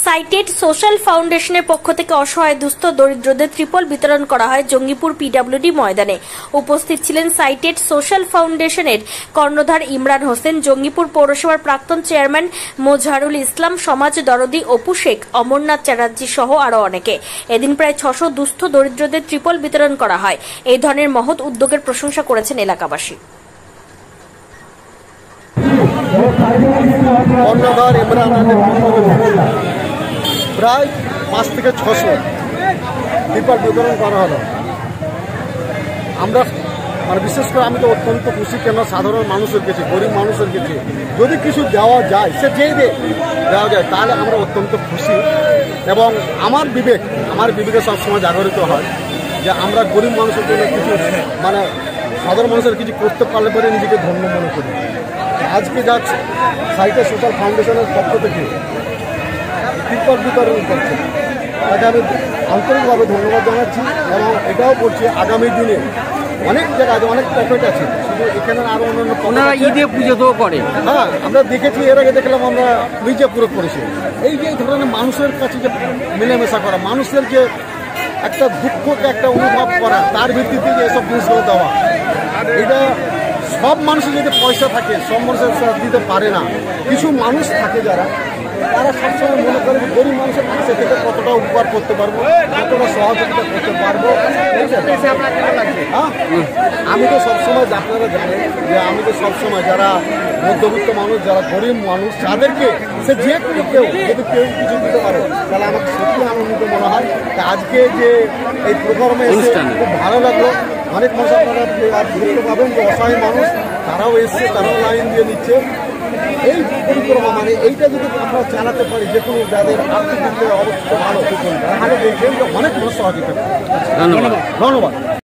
Cited social ফাউন্ডেশনের পক্ষ থেকে অসহায় দুস্থ দরিদ্রদের ত্রিপল বিতরণ করা হয় জঙ্গিপুর পিডব্লিউডি ময়দানে। উপস্থিত ছিলেন সাইটেড সোশ্যাল ফাউন্ডেশনের কর্ণধার ইমরান হোসেন, জঙ্গিপুর পৌরসভার প্রাক্তন চেয়ারম্যান মোজাহারুল ইসলাম, সমাজ দরদি অপু শেখ, অমরনাথ চ্যাটার্জি সহ আরো অনেকে। এদিন প্রায় 600 দুস্থ দরিদ্রদের ত্রিপল বিতরণ করা হয়। এই ধরনের মহৎ উদ্যোগের প্রশংসা করেছেন এলাকাবাসী। কর্ণধার ইমরান প্রায় 5 থেকে 600 ত্রিপল বিতরণ করা হলো। আমরা বিশেষ করে আমি তো অত্যন্ত খুশি, কেন সাধারণ মানুষের কাছে, গরিব মানুষের কাছে যদি কিছু দেওয়া যায়, সে যেই দেওয়া যায়, তাহলে আমরা অত্যন্ত খুশি। এবং আমার বিবেকে সবসময় জাগরিত হয় যে আমরা গরিব মানুষের জন্য কিছু সাধারণ মানুষের কিছু করতে পারলে পরে নিজেকে ধন্য মনে করি। আজকে যা সাইটেড সোশ্যাল ফাউন্ডেশনের পক্ষ থেকে ত্রিপল বিতরণ করছে, তাকে আমি আন্তরিকভাবে ধন্যবাদ জানাচ্ছি। এবং এটাও বলছি, আগামী দিনে অনেক জায়গায় অনেক প্রফিট আছে, শুধু এখানে আরও অন্যান্য ঈদে পুজো তো করে। হ্যাঁ, আমরা দেখেছি, এর আগে দেখলাম আমরা নিজে পুরো করেছি। এই যে ধরনের মানুষের কাছে যে মিলেমিশা করা, মানুষের যে একটা দুঃখকে একটা অনুভব করা, তার ভিত্তিতে যে এসব জিনিসগুলো দেওয়া, এটা সব মানুষের যদি পয়সা থাকে সব মানুষের দিতে পারে না। কিছু মানুষ থাকে যারা, তারা সবসময় মনে করে যে গরিব মানুষের কাছে থেকে কতটা উপকার করতে পারবো, কতটা সহযোগিতা করতে পারবো। আমি তো সবসময়, আপনারা জানেন যে আমি তো সবসময় যারা মধ্যবিত্ত মানুষ, যারা গরিব মানুষ, যাদেরকে সে যে কোনো কেউ যদি কেউ কিছু দিতে পারে, তাহলে আমাকে সত্যি আনন্দিত মনে হয়। আজকে যে এই প্রোগ্রামে এসে খুব ভালো লাগলো। অনেক মানুষ আপনারা দেখতে পাবেন যে অসহায় মানুষ, তারাও এসছে, তারাও লাইন দিয়ে নিচ্ছে। এই পরিক্রমা এইটা যদি আমরা চালাতে পারি, যে কোনো যাদের আর্থিক দিক থেকে অবস্থা ভালো, তাহলে দেখবেন যে অনেক মানুষ সহযোগিতা। ধন্যবাদ।